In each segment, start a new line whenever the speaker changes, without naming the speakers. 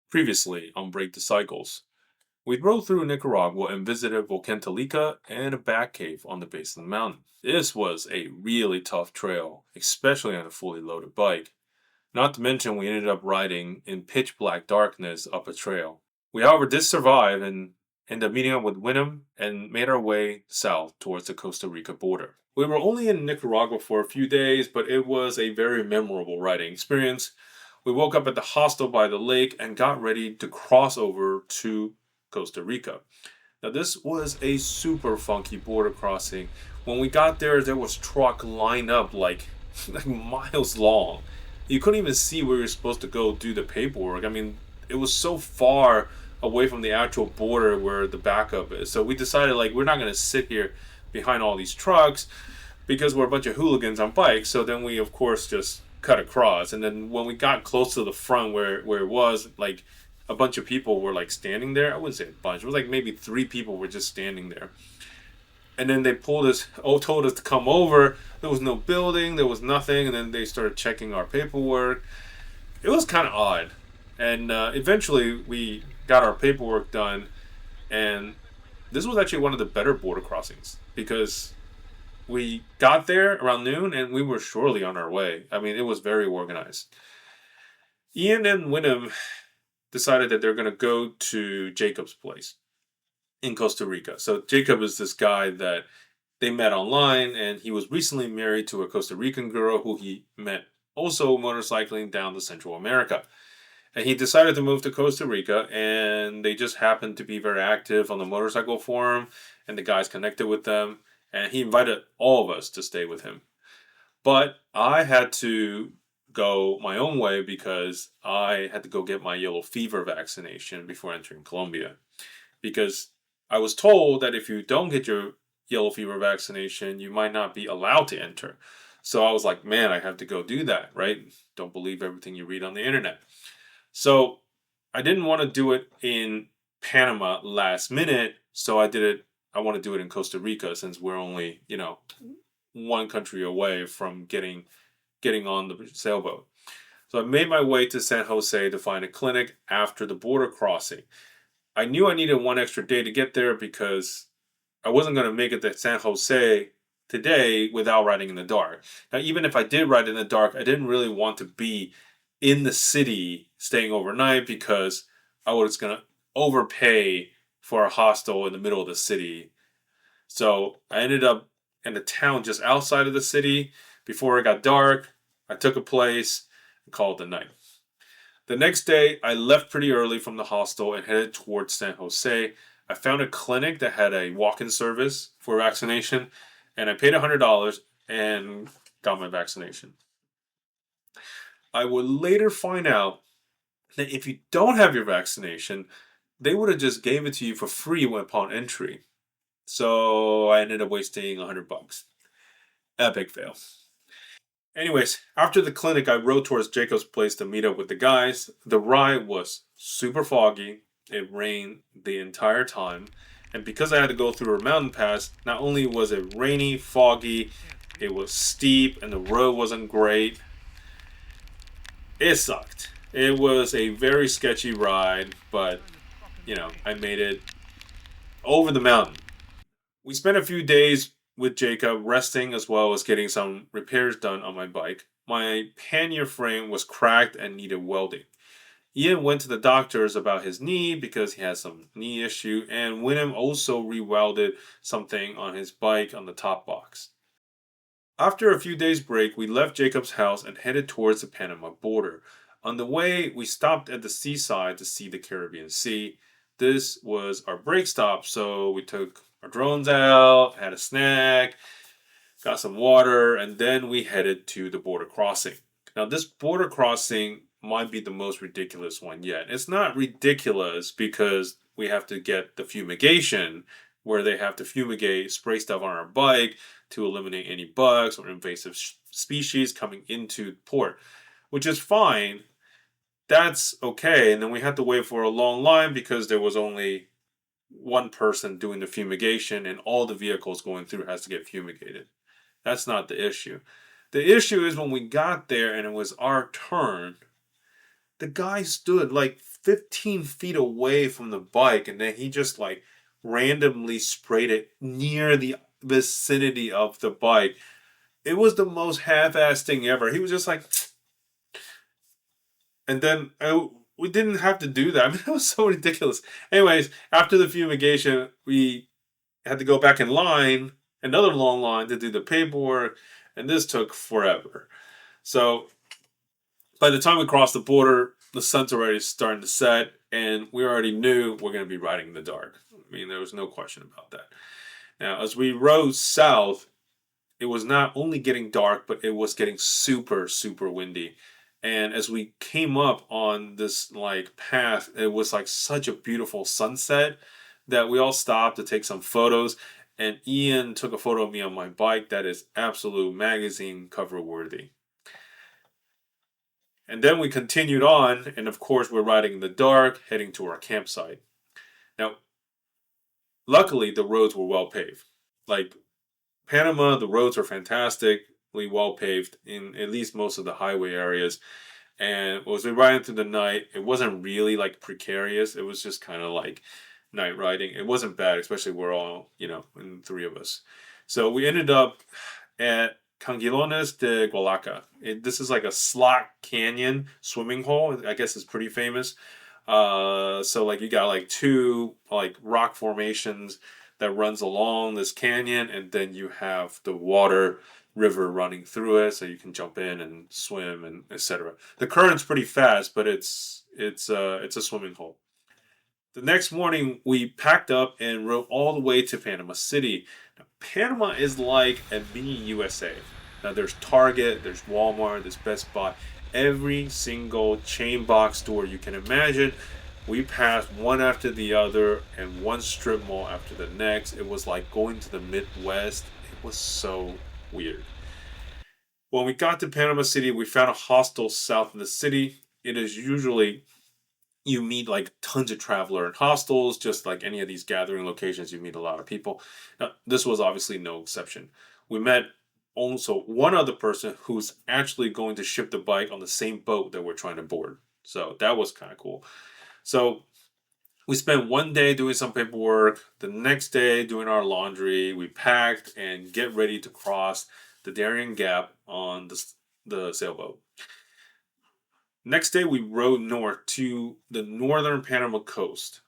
Previously on Break the Cycles, we rode through Nicaragua and visited Volcantalica and a bat cave on the base of the mountain. This was a really tough trail, especially on a fully loaded bike. Not to mention, we ended up riding in pitch black darkness up a trail. We, however, did survive and ended up meeting up with Wynnum and made our way south towards the Costa Rica border. We were only in Nicaragua for a few days, but it was a very memorable riding experience. We woke up at the hostel by the lake and got ready to cross over to Costa Rica. Now, this was a super funky border crossing. When we got there was truck lined up like miles long. You couldn't even see where you're supposed to go do the paperwork. I mean, it was so far away from the actual border where the backup is. So we decided like we're not going to sit here behind all these trucks because we're a bunch of hooligans on bikes. So then we of course just cut across. And then when we got close to the front where it was, like a bunch of people were like standing there. I wouldn't say a bunch. It was like maybe three people were just standing there. And then they told us to come over. There was no building, there was nothing. And then they started checking our paperwork. It was kind of odd. And eventually we got our paperwork done. And this was actually one of the better border crossings because we got there around noon and we were surely on our way. I mean, it was very organized. Ian and Wynnum decided that they're going to go to Jacob's place in Costa Rica. So Jacob is this guy that they met online, and he was recently married to a Costa Rican girl who he met also motorcycling down to Central America. And he decided to move to Costa Rica, and they just happened to be very active on the motorcycle forum, and the guys connected with them, and he invited all of us to stay with him. But I had to go my own way because I had to go get my yellow fever vaccination before entering Colombia. Because I was told that if you don't get your yellow fever vaccination, you might not be allowed to enter. So I was like, man, I have to go do that, right? Don't believe everything you read on the internet. So I didn't want to do it in Panama last minute. So I did it. I want to do it in Costa Rica since we're only, one country away from getting on the sailboat. So I made my way to San Jose to find a clinic after the border crossing. I knew I needed one extra day to get there because I wasn't going to make it to San Jose today without riding in the dark. Now, even if I did ride in the dark, I didn't really want to be in the city staying overnight because I was going to overpay for a hostel in the middle of the city. So I ended up in a town just outside of the city. Before it got dark, I took a place and called it a night. The next day, I left pretty early from the hostel and headed towards San Jose. I found a clinic that had a walk-in service for vaccination, and I paid $100 and got my vaccination. I would later find out that if you don't have your vaccination, they would have just gave it to you for free upon entry. So I ended up wasting $100. Epic fail. Anyways, after the clinic, I rode towards Jacob's place to meet up with the guys. The ride was super foggy. It rained the entire time. And because I had to go through a mountain pass, not only was it rainy, foggy, it was steep, and the road wasn't great. It sucked. It was a very sketchy ride, but, I made it over the mountain. We spent a few days with Jacob resting as well as getting some repairs done on my bike. My pannier frame was cracked and needed welding. Ian went to the doctors about his knee because he has some knee issue, and Wynnum also re-welded something on his bike on the top box. After a few days break, we left Jacob's house and headed towards the Panama border. On the way, we stopped at the seaside to see the Caribbean Sea. This was our break stop, so we took our drones out, had a snack, got some water, and then we headed to the border crossing. Now, this border crossing might be the most ridiculous one yet. It's not ridiculous because we have to get the fumigation, where they have to fumigate, spray stuff on our bike to eliminate any bugs or invasive species coming into port, which is fine. That's okay. And then we had to wait for a long line because there was only one person doing the fumigation and all the vehicles going through has to get fumigated. That's not the issue. The issue is when we got there and it was our turn, The guy stood like 15 feet away from the bike, and then he just like randomly sprayed it near the vicinity of the bike. It was the most half-assed thing ever. He was just like, and then we didn't have to do that. I mean, that was so ridiculous. Anyways, after the fumigation, we had to go back in line, another long line to do the paperwork, and this took forever. So by the time we crossed the border, the sun's already starting to set, and we already knew we're going to be riding in the dark. I mean, there was no question about that. Now, as we rode south, it was not only getting dark, but it was getting super, super windy. And as we came up on this like path, it was like such a beautiful sunset that we all stopped to take some photos. And Ian took a photo of me on my bike that is absolute magazine cover worthy. And then we continued on, and of course, we're riding in the dark, heading to our campsite. Now, luckily, the roads were well paved. Like Panama, the roads are fantastically well paved in at least most of the highway areas. And as we riding through the night, it wasn't really like precarious. It was just kind of like night riding. It wasn't bad, especially we're all, in three of us. So we ended up at Cangilones de Gualaca. This is like a slot canyon swimming hole. I guess it's pretty famous. So like you got like two like rock formations that runs along this canyon, and then you have the water river running through it, so you can jump in and swim and etc. The current's pretty fast, but it's a swimming hole. The next morning, we packed up and rode all the way to Panama City. Now, Panama is like a mini USA. Now, there's Target, there's Walmart, there's Best Buy. Every single chain box store you can imagine. We passed one after the other and one strip mall after the next. It was like going to the Midwest. It was so weird. When we got to Panama City, we found a hostel south of the city. It is usually you meet like tons of traveler in hostels, just like any of these gathering locations, you meet a lot of people. Now, this was obviously no exception. We met also one other person who's actually going to ship the bike on the same boat that we're trying to board. So that was kind of cool. So we spent one day doing some paperwork, the next day doing our laundry. We packed and get ready to cross the Darien Gap on the sailboat. Next day, we rode north to the northern Panama coast,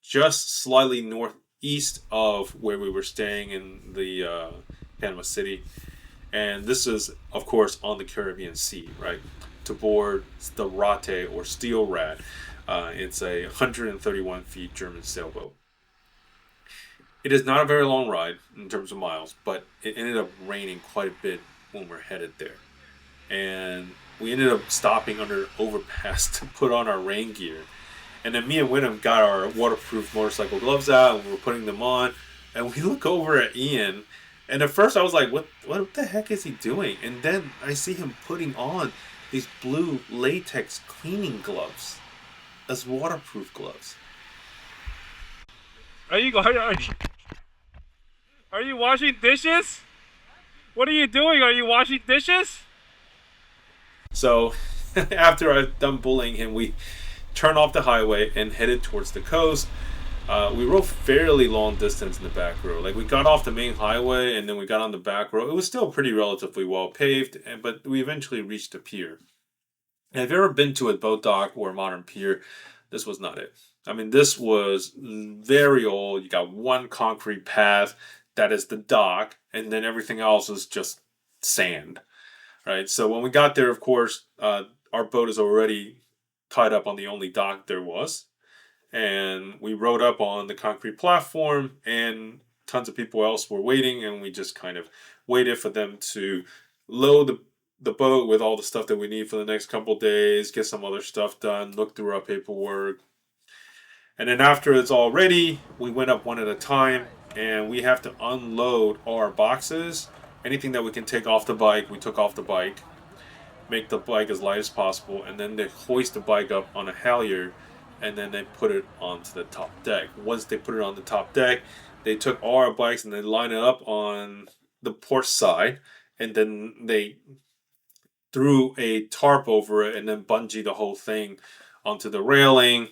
just slightly northeast of where we were staying in the Panama City. And this is, of course, on the Caribbean Sea, right? To board the Stahlratte or Stahlratte. It's a 131 feet German sailboat. It is not a very long ride in terms of miles, but it ended up raining quite a bit when we're headed there. And we ended up stopping under an overpass to put on our rain gear. And then me and Wyndham got our waterproof motorcycle gloves out and we were putting them on. And we look over at Ian. And at first I was like, what the heck is he doing? And then I see him putting on these blue latex cleaning gloves as waterproof gloves.
Are you washing dishes? What are you doing? Are you washing dishes?
So after I've done bullying him, we turned off the highway and headed towards the coast. We rode fairly long distance in the back road. Like we got off the main highway and then we got on the back road. It was still pretty relatively well paved, but we eventually reached a pier. And if you've ever been to a boat dock or a modern pier, this was not it. I mean, this was very old. You got one concrete path that is the dock, and then everything else is just sand, right? So when we got there, of course, our boat is already tied up on the only dock there was. And we rode up on the concrete platform, and tons of people else were waiting, and we just kind of waited for them to load the boat with all the stuff that we need for the next couple days, get some other stuff done, look through our paperwork. And then after it's all ready, we went up one at a time, and we have to unload all our boxes. Anything that we can take off the bike, we took off the bike, make the bike as light as possible, and then they hoist the bike up on a halyard, and then they put it onto the top deck. Once they put it on the top deck, they took all our bikes and they line it up on the port side, and then they threw a tarp over it and then bungee the whole thing onto the railing,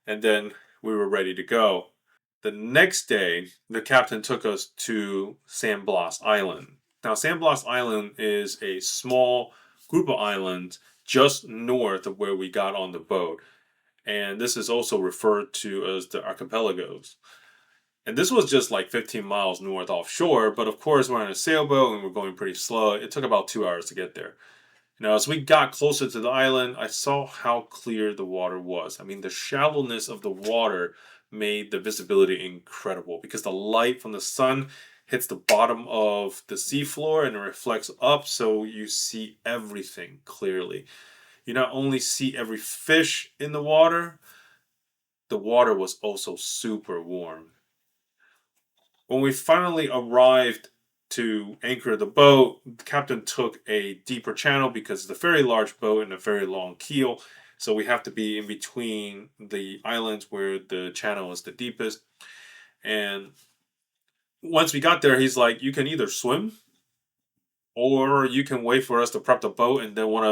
and then we were ready to go. The next day, the captain took us to San Blas Island. Now, San Blas Island is a small group of islands just north of where we got on the boat. And this is also referred to as the archipelagos. And this was just like 15 miles north offshore, but of course, we're on a sailboat and we're going pretty slow. It took about 2 hours to get there. Now, as we got closer to the island, I saw how clear the water was. I mean, the shallowness of the water made the visibility incredible because the light from the sun hits the bottom of the seafloor and it reflects up, so you see everything clearly. You not only see every fish in the water was also super warm. When we finally arrived to anchor the boat, the captain took a deeper channel because it's a very large boat and a very long keel. So we have to be in between the islands where the channel is the deepest. And once we got there, he's like, "You can either swim or you can wait for us to prep the boat, and then one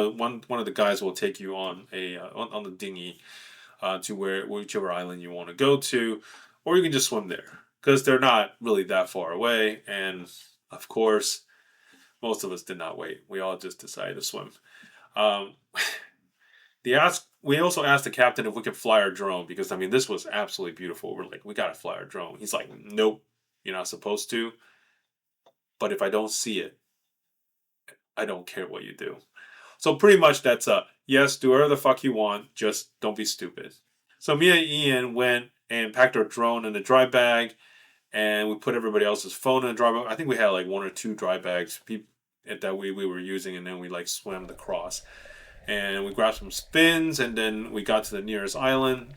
of the guys will take you on on the dinghy to whichever island you want to go to, or you can just swim there because they're not really that far away." And of course, most of us did not wait. We all just decided to swim. Um, we also asked the captain if we could fly our drone because I mean this was absolutely beautiful. We're like, we gotta fly our drone. He's like, "Nope, you're not supposed to. But if I don't see it, I don't care what you do." So pretty much that's a yes, do whatever the fuck you want, just don't be stupid. So me and Ian went and packed our drone in the dry bag, and we put everybody else's phone in the dry bag. I think we had like one or two dry bags that we were using, and then we like swam the cross. And we grabbed some spins, and then we got to the nearest island.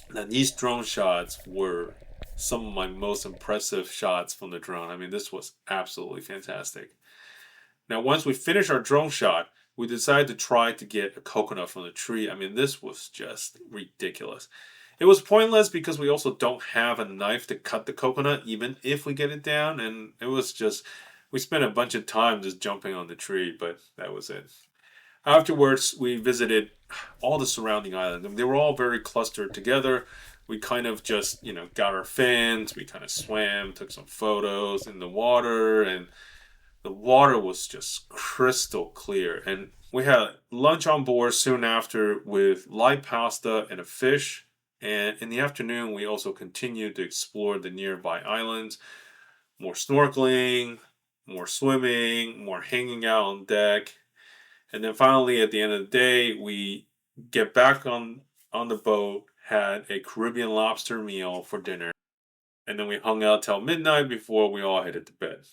Now these drone shots were some of my most impressive shots from the drone. I mean, this was absolutely fantastic. Now, once we finished our drone shot, we decided to try to get a coconut from the tree. I mean, this was just ridiculous. It was pointless because we also don't have a knife to cut the coconut, even if we get it down. And it was just, we spent a bunch of time just jumping on the tree, but that was it. Afterwards, we visited all the surrounding islands. And they were all very clustered together. We kind of just, got our fins, we kind of swam, took some photos in the water, and the water was just crystal clear. And we had lunch on board soon after with light pasta and a fish. And in the afternoon, we also continued to explore the nearby islands. More snorkeling, more swimming, more hanging out on deck. And then finally, at the end of the day, we get back on the boat, had a Caribbean lobster meal for dinner, and then we hung out till midnight before we all headed to bed.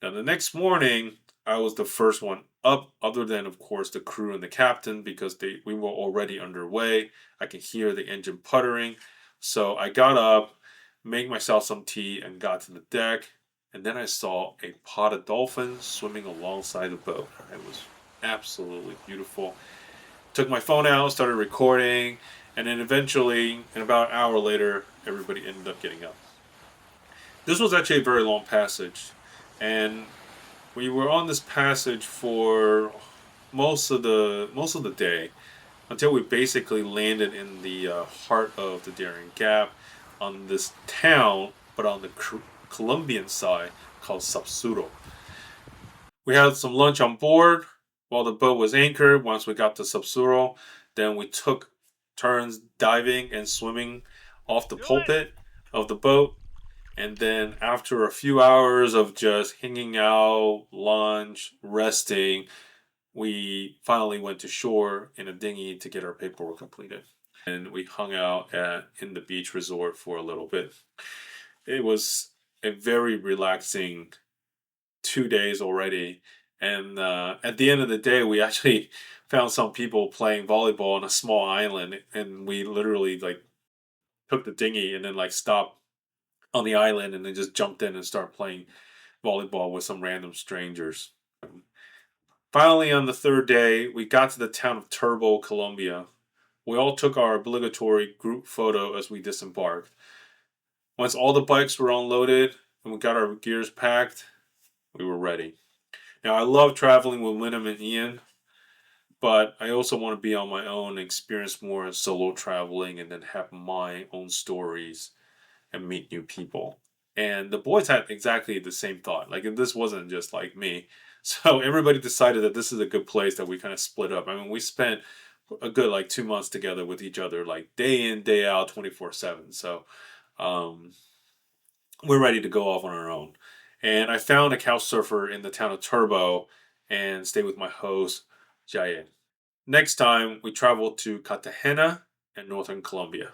Now, the next morning, I was the first one up, other than, of course, the crew and the captain, because we were already underway. I could hear the engine puttering. So I got up, made myself some tea, and got to the deck. And then I saw a pod of dolphins swimming alongside the boat. It was absolutely beautiful. Took my phone out, started recording, and then eventually, in about an hour later, everybody ended up getting up. This was actually a very long passage, and we were on this passage for most of the day until we basically landed in the heart of the Darien Gap on this town, but on the Colombian side called Sapsuro. We had some lunch on board while the boat was anchored. Once we got to Sapsuro, then we took turns diving and swimming off the
Do it!
pulpit of the boat. And then after a few hours of just hanging out, lunch, resting, we finally went to shore in a dinghy to get our paperwork completed. And we hung out in the beach resort for a little bit. It was a very relaxing 2 days already. And at the end of the day, we actually found some people playing volleyball on a small island, and we literally like took the dinghy and then like stopped on the island and then just jumped in and started playing volleyball with some random strangers. Finally, on the third day, we got to the town of Turbo, Colombia. We all took our obligatory group photo as we disembarked. Once all the bikes were unloaded and we got our gears packed, we were ready. Now, I love traveling with Wyndham and Ian, but I also want to be on my own, experience more solo traveling, and then have my own stories and meet new people. And the boys had exactly the same thought. Like, and this wasn't just like me. So everybody decided that this is a good place that we kind of split up. I mean, we spent a good like 2 months together with each other, like day in, day out, 24/7. So um, we're ready to go off on our own. And I found a couch surfer in the town of Turbo and stayed with my host, Jaye. Next time, we traveled to Cartagena and northern Colombia.